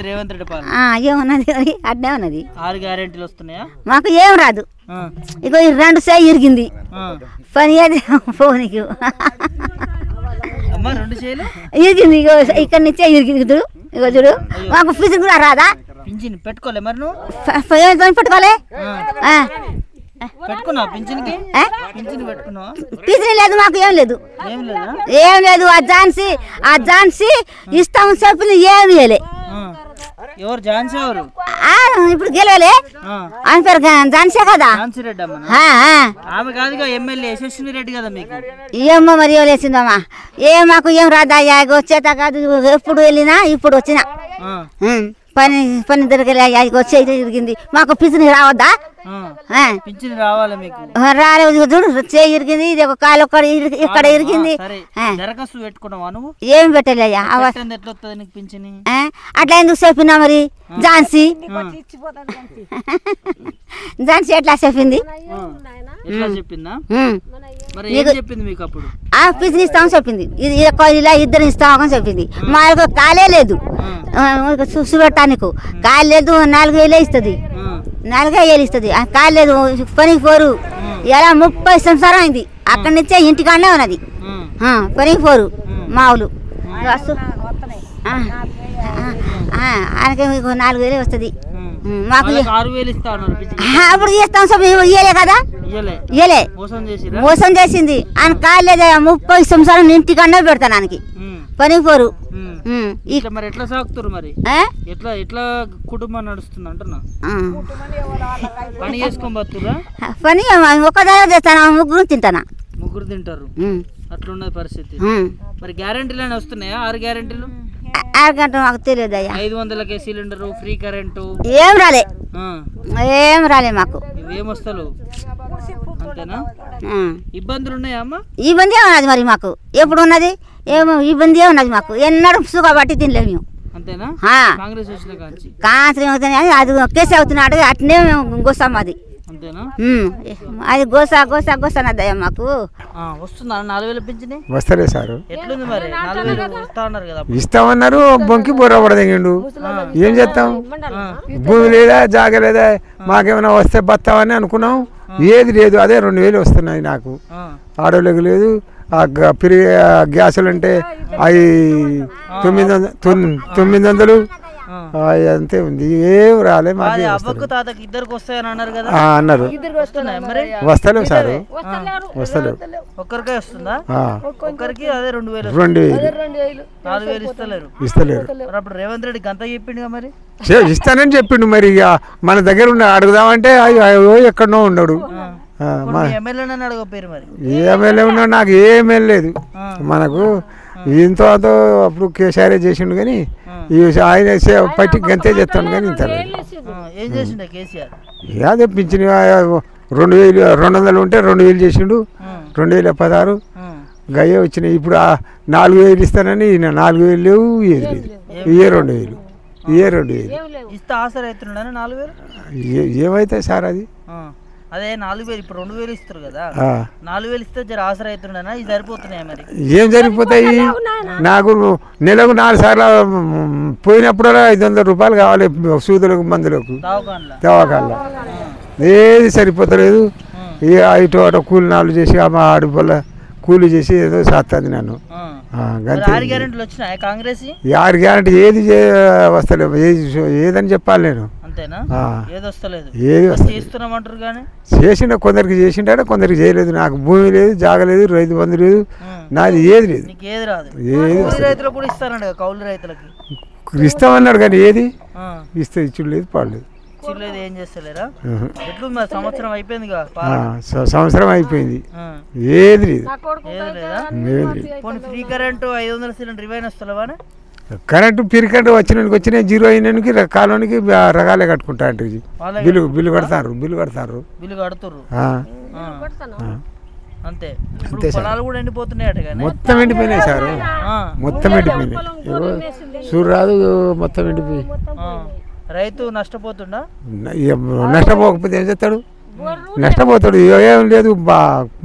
ఎట్లుంది రేవంత్ రెడ్డి పాలన? ఏమున్నది అడ్డే ఉన్నది. 6 గ్యారెంటీలు వస్తున్నాయా? మాకు ఏం రాదు. ఇగో 2 చేయి ఇరిగింది పని ఏది ఫోన్కి అమ్మా 2 చేయాలి ఇరిగింది. ఇగో ఇక్కడ నుంచే ఇరిగింది. ఇగో చూడు మాకు ఫీజు కూడా రాదా? పింఛన్ పెట్టుకోలే మరి నువ్వు? పెట్టుకోలే. పెట్టుకున్నావు పింఛన్కి? పింఛన్ పెట్టుకున్నావా? పింఛన్ లేదు మాకు. ఏం లేదు ఏం లేదు. ఆ ఝాన్సీ ఇస్తాం చెప్పింది ఏమి ఇవ్వలే. ఎవరు ఝాన్సీ? ఎవరు ఇప్పుడు గెలవలే ఆమె పేరు ఝాన్సీ కదా. ఝాన్సీ రెడ్డి అమ్మ ఆమె కాదుగా ఎమ్మెల్యే యశస్వి రెడ్డి కదా మీకు? ఏమో మరి వేసిందమ్మా. మాకు ఏం రాదయ్యా. వచ్చేత కాదు ఎప్పుడు వెళ్ళినా ఇప్పుడు వచ్చినా పని దొరకలే. వచ్చే ఇరిగింది మాకు పింఛన్ రావద్దా? పింఛన్ రావాలి మీకు? రాలేదు చూడు చేయి ఇరిగింది. ఇది ఒక కాలు ఇక్కడ ఇరిగింది. దరఖాస్తు పెట్టుకున్నావా నువ్వు? ఏం పెట్టలేయ్యా. ఎట్లా వస్తుంది నీకు పింఛన్? అట్లా ఎందుకు చెప్పినా మరి? ఝాన్సీ ఝాన్సీ ఎట్లా చెప్పింది? చెప్పిందా? చెప్పింది మీకు అప్పుడు? పింఛన్ ఇస్తామని చెప్పింది. ఇలా 2 ఇస్తామని చెప్పింది. మా కాలే లేదు చూపెట్టానికి. కాలు లేదు. 4,000 ఇస్తుంది. 4,000 ఇస్తుంది. కాలు లేదు. పనికి పోరు. ఇలా 30 సంవత్సరం అయింది. అక్కడి నుంచే ఇంటికాడనే ఉన్నది. పనికి పోరు మావులు. ఆయనకి 4,000 వస్తుంది. మాకు అప్పుడు ఇస్తాం సార్. ఇయ్యలే కదా. ఇయ్యలే మోసం చేసింది. ఆయన కాలేదు. 30 సంవత్సరాలు ఇంటికన్నా పెడతాను ఆయనకి. పనికి పోరు. మరి ఎట్లా సాగుతారు మరి? ఎట్లా కుటుంబం నడుస్తుంది అంటున్నా? పని చేసుకొని బతురా? పని ఒక్కదాని చేస్తాను. 3 తింటానా. 3 తింటారు. అట్లున్నది పరిస్థితి. మరి గ్యారెంటీలు వస్తున్నాయా? 6 గ్యారెంటీలు? 6 గంటలు మాకు తెలియదు అయ్యా. 500కే సిలిండరు, ఫ్రీ కరెంటు ఏం రాలే. ఏం రాలే మాకు. ఇవేమొస్తలు అంతేనా? ఇబ్బందులు ఉన్నాయా అమ్మ? ఇబ్బంది ఉన్నది మరి మాకు. ఎప్పుడు ఉన్నది? ఏమో ఇబ్బంది ఉన్నది మాకు. ఎన్నడూ సుఖ పట్టి తినలేము మేము. అంతేనా? కాంగ్రెస్ వచ్చిన కాంగ్రెస్ అది కేసు అవుతున్నాడు. అట్నే గోసాం అది. అంతేనా? అది గోసా గోసా గోసా నద్దయ్యా మాకు. వస్తుందా 4,000 పింఛన్? వస్తలే సార్. ఎట్లుంది మరి? 4,000 ఇస్తా అన్నారు కదా. ఇస్తామన్నారు. బొంకి బొర్రపడదగిండు. ఏం చేస్తాం? భూమి లేదా జాగ లేదా. మాకేమైనా వస్తే బతామని అనుకున్నాం. ఏది లేదు. అదే 2,000 వస్తున్నాయి నాకు. ఆడోళ్ళకి లేదు. గ్యాసులు అంటే అవి 900 అంతే ఉంది. ఏం రాలే మాకు. అన్నారు. వస్తలేవు సార్. వస్తలేవు. ఒక్కరికే వస్తుందా? ఒక్కరికి అదే 2,000. 4,000 ఇస్తలేరు. అప్పుడు రేవంత్ రెడ్డి గంత చెప్పిండు మరి. ఇస్తానని చెప్పిండు. మరి ఇక మన దగ్గర ఉన్న అడుగుదామంటే ఎక్కడనో ఉన్నాడు. ఎమ్మెల్యే ఉన్నా నాకు ఏం లేదు. మనకు ఇంతో అప్పుడు కేసీఆర్ చేసిండు కానీ ఆయన పట్టి గంతే చేస్తాను కానీ ఇంత అదే పింఛన్ 2,200 ఉంటే 2,000 చేసిండు. 2,016 గయ్యే వచ్చినాయి. ఇప్పుడు 4,000 ఇస్తానని 4,000 లేవు. ఏది లేదు. 2,000 ఇస్తే ఆసరా అవుతున్నాడు. 4,000 ఏమైతే సార్ అది? అదే 4,000 ఇప్పుడు 2,000 ఇస్తారు కదా. 4,000 ఇస్తే జర ఆసరా అవుతుండనా? ఇది సరిపోతున్నాయి మరి? ఏం సరిపోతాయి? నాకు నెలకు 4 సార్లు పోయినప్పుడల్లా 500 రూపాయలు కావాలి సూదులకు మందులకు దవాఖాన్లో. ఏది సరిపోతలేదు. ఇక ఇటు అటు కూలినాలు చేసి మా ఆడుపల్ల కూలి చేసి ఏదో సాస్తుంది నన్ను. 6 గ్యారెంటీ ఏది వస్తలేదు. ఏదని చెప్పాలి నేను. చేసిన కొందరికి చేసిండే కొందరికి చేయలేదు. నాకు భూమి లేదు, జాగ లేదు, రైతు బంధు లేదు, నాది ఏది లేదు. ఇస్తామన్నాడు కానీ ఏది ఇస్తే ఇచ్చుడు లేదు, పాడలేదు. సంవత్సరం అయిపోయింది. ఏది లేదు. కరెంటు పిరికరెంటు వచ్చినానికి జీరో అయినానికి కాలానికి రకాలే కట్టుకుంటా అంటే బిల్లు కడతారు. మొత్తం ఎండిపోయినాయి సార్. మొత్తం ఎండిపోయినాయి. చూడరాదు మొత్తం ఎండిపోయి. రైతు నష్టపోతుండా? నష్టపోకపోతే ఏం చేస్తాడు? నష్టపోతాడు. ఏం లేదు,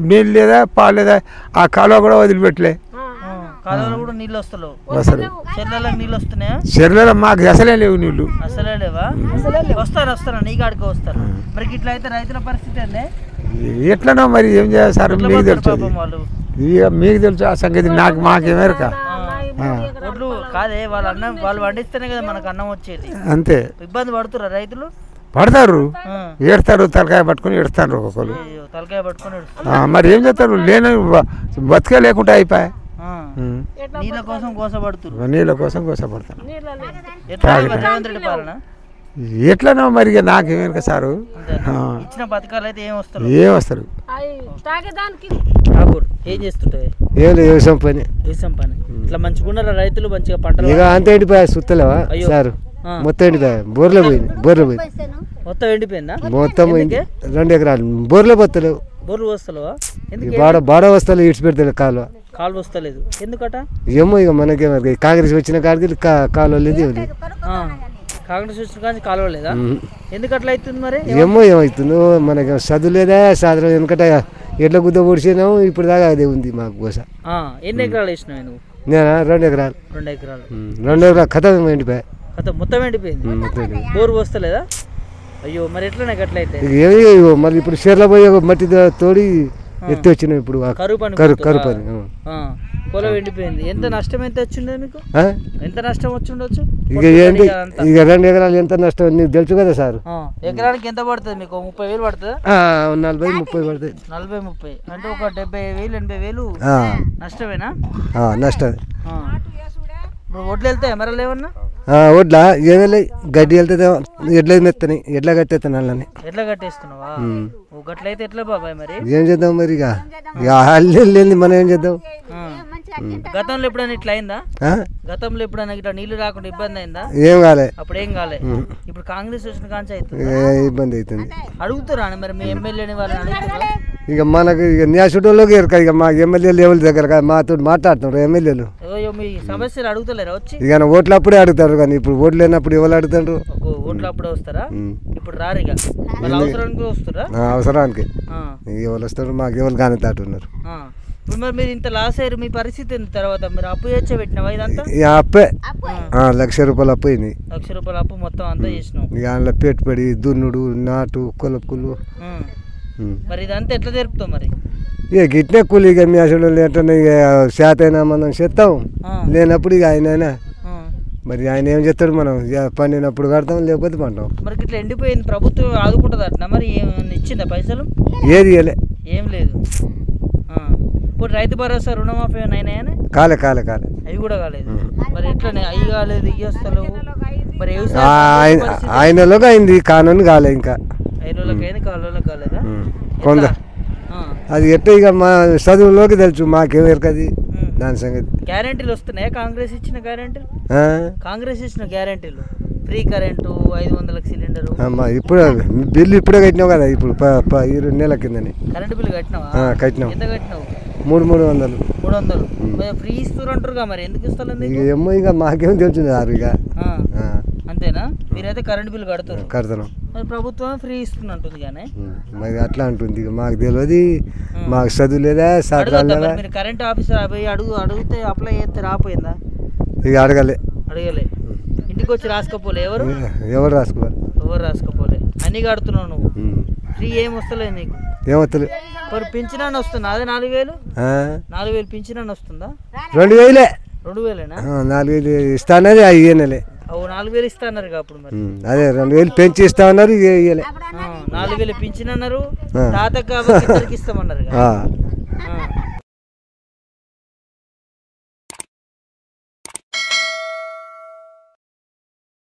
నీళ్ళు లేదా, పాలు లేదా. ఆ కాలువ కూడా వదిలిపెట్టలే. కాలువలో కూడా నీళ్ళు వస్తలేవు, అసలు చెర్లలో నీళ్ళు వస్తున్నాయా? చెర్లలో మాకు అసలే లేవు నీళ్ళు. అసలే లేవా? వస్తారా నీ కాడికి వస్తారు. మరి ఇట్లా అయితే రైతుల పరిస్థితి అండి ఎట్లనో మరి ఏం చేయాలి సార్, మీకు తెలుసు, వాళ్ళు ఇక మీకు తెలుసు ఆ సంగతి, మాకేమేరక. ఒడ్లు కాదే వాళ్ళు పండిస్తేనే కదా మనకు అన్నం వచ్చేది. అంతే. ఇబ్బంది పడుతురా రైతులు? పడతారు, ఏడతారు, తలకాయ పట్టుకుని ఏడుస్తారు ఒక్కొక్కరు. తలకాయ పట్టుకుని మరి ఏం చేస్తారు, లేని బతికే లేకుండా అయిపోయా. నీళ్ళ కోసం కోసపడుతున్నారు. నీళ్ళ కోసం కోసపడతారు. రేవంత్ రెడ్డి పాలన ఎట్లనో మరి నాకేమేరక సారు. ఇచ్చిన పథకాలు అయితే ఏం వస్తారు? ఏం చేస్తుంటాయి? ఏం లేదు, వ్యవసాయం పని. వ్యవసాయం పని. ఇట్లా మంచిగా రైతులు మంచిగా పంటలు ఇక అంత ఎండిపోయా సుత్తలేవా సారు, మొత్తం ఎండిపోయా. బోర్లో పోయింది, మొత్తం ఎండిపోయిందా? మొత్తం 2 ఎకరాలు బోర్లో పోతలేవు. బోర్లు వస్తలేవా? బాడ వస్తాలు ఇడిచి పెడతాడు కాలు వస్తలేదు ఎందుకట? ఏమో ఇక మనకే కాంగ్రెస్ వచ్చిన కాడికి కాలువ లేదు. కాంగ్రెస్ వచ్చిన కానీ కాలువ లేదా? ఎందుకు అట్లా అవుతుంది మరి? ఏమో ఏమవుతుందో మనకి చదువు లేదా సాధన. ఎందుకంటే ఎట్లా గుద్ద పొడిచినాము ఇప్పుడు దాకా అదే ఉంది మాకు కోస. ఎన్ని ఎకరాలు వేసినావు నువ్వు? నేను 2 ఎకరాలు. 2 ఎకరాలు. 2 ఎకరాలు కథం ఎండిపోయా. మొత్తం ఎండిపోయింది. బోరు వస్తలేదా? అయ్యో మరి ఎట్లా అట్లయితే? మళ్ళీ ఇప్పుడు చీరలో పోయి మట్టి తోడి ఎత్తి వచ్చినాం ఇప్పుడు. కరువు పని పొలం ఎండిపోయింది. ఎంత నష్టం ఎంత వచ్చిండే మీకు? ఎంత నష్టం వచ్చిండొచ్చు? ఇక ఏంటి ఇక 2 ఎకరాలు ఎంత నష్టం నీకు తెలుసు కదా సార్. ఎకరానికి ఎంత పడుతుంది మీకు? 30,000 పడుతుందా? 40-30 పడుతుంది. 40-30 అంటే ఒక 70,000-80,000 నష్టమేనా? నష్టమే. ఇప్పుడు వడ్లు వెళ్తాయి మరి లేవన్నా? వడ్ల ఏమే గడ్డి వెళ్తే ఎడ్ల మెత్తని ఎడ్ల కట్టేస్తాను వాళ్ళని. ఎట్లా కట్టేస్తున్నావా? గట్లయితే ఎట్లా బాబాయ్ మరి? ఏం చేద్దాం మరి? ఇక అల్లేంది మనం ఏం చేద్దాం? గతంలో ఎప్పుడైనా ఇట్లా అయిందా? గతంలో ఎప్పుడైనా ఇట్లా నీళ్లు రాకుండా ఇబ్బంది అయిందా? ఏం కాలే. అప్పుడు ఏం కాలే. ఇప్పుడు కాంగ్రెస్ వచ్చిన కాంచి అవుతుంది, ఇబ్బంది అవుతుంది. అడుగుతారా మరి మీ ఎమ్మెల్యేని వాళ్ళని అడుగుతారా? ఇక మనకు ఇక న్యాసుటోళ్ళకి ఎరక. ఇక మా ఎమ్మెల్యేలు ఎవరి దగ్గర మాతో మాట్లాడుతున్నారు ఎమ్మెల్యేలు. మీ సమస్యలు అడుగుతలేరా వచ్చి? ఇక ఓట్లు అప్పుడే అడుగుతారు కానీ ఇప్పుడు ఓట్లు లేనప్పుడు ఎవరు అడుగుతారు? ఓట్లు అప్పుడే వస్తారా? ఇప్పుడు రారు ఇక అవసరానికి వస్తారా? అవసరానికి ఎవరు వస్తారు? మాకు ఎవరు కానీ తాటున్నారు. ఇప్పుడు మరి మీరు ఇంత లాస్ అయ్యారు, మీ పరిస్థితి ఏంది? తర్వాత మీరు అప్పు చేర్చే పెట్టినావా ఇదంతా? అప్పే ₹1,00,000 అప్పు అయింది. ₹1,00,000 అప్పు మొత్తం అంతా చేసినావు. ఇక అందులో పెట్టుబడి, దున్నుడు, నాటు, కొలపులు. మరి ఇదంతా ఎట్లా జరుపుతావు మరి? ఇక గిట్నే కూలి. ఇక మీ అసలు ఏంటంటే ఇక చేత అయినా మనం చేస్తాం, లేనప్పుడు ఇక ఆయన మరి ఆయన ఏం చేస్తాడు? మనం పండినప్పుడు కడతాం, లేకపోతే పంటాం. మరి ఇట్లా ఎండిపోయింది, ప్రభుత్వం ఆదుకుంటుంది అట్లా మరి? ఏమైనా ఇచ్చిందా పైసలు? ఏది ఇవ్వలే. ఏం లేదు. ఇప్పుడు రైతు భరోసా రుణమాఫీ అయినాయని? కాలే. అవి కూడా కాలేదు. మరి ఎట్లా అవి కాలేదు, ఇవి వస్తలేవు మరి? ఆయనలోకి అయింది, కానూని కాలే. ఇంకా 5 రోజులకి అయింది, 4 రోజులకు కాలేదా? కొంత అది ఎట్ట ఇక మా చదువులోకి తెలుసు, మాకేం ఎరకది దాని సంగతి. గ్యారెంటీలు వస్తున్నాయా? కాంగ్రెస్ ఇచ్చిన గ్యారెంటీలు? కాంగ్రెస్ ఇచ్చిన గ్యారెంటీలు ఫ్రీ కరెంటు, 500 సిలిండరు. ఇప్పుడు బిల్లు ఇప్పుడే కట్టినావు కదా, ఇప్పుడు 2 నెలల కిందని కరెంటు బిల్లు కట్టినావా? కట్టినావు. ఎంత కట్టినావు? 300. 300 ఫ్రీ ఇస్తున్నారు మరి ఎందుకు ఇస్తారు? ఏమో ఇక మాకేం తెలుసు ఇక. అంతేనా? మీరైతే కరెంట్ బిల్లు కడతాను. మరి ప్రభుత్వం ఫ్రీ ఇస్తున్నట్టుంది కానీ మరి అట్లా అంటుంది. ఇక మాకు తెలియదు, మాకు చదువు లేదా సాధారణ. మీరు కరెంట్ ఆఫీసర్ పోయి అడిగితే అప్లై చేస్తే రాపోయిందా? ఇక అడగలే. ఇంటికి వచ్చి రాసుకోపోలే? ఎవరు రాసుకోవాలి? ఎవరు రాసుకోపోలే. అన్ని కడుతున్నావు నువ్వు. ఫ్రీ ఏం వస్తలేదు నీకు? ఏమవుతలేదు. మరి పింఛన్ వస్తుందా? అదే 4,000 పింఛన్ వస్తుందా? 2,000. 2,000 4,000 ఇస్తానది అయ్యేనలే. 4,000 ఇస్తా అన్నారు అప్పుడు మరి. అదే 2,000 పెంచి ఇస్తా అన్నారు, ఇయ్యలే. 4,000 పింఛన్ అన్నారు, తాత కాబట్టి ఇస్తామన్నారు.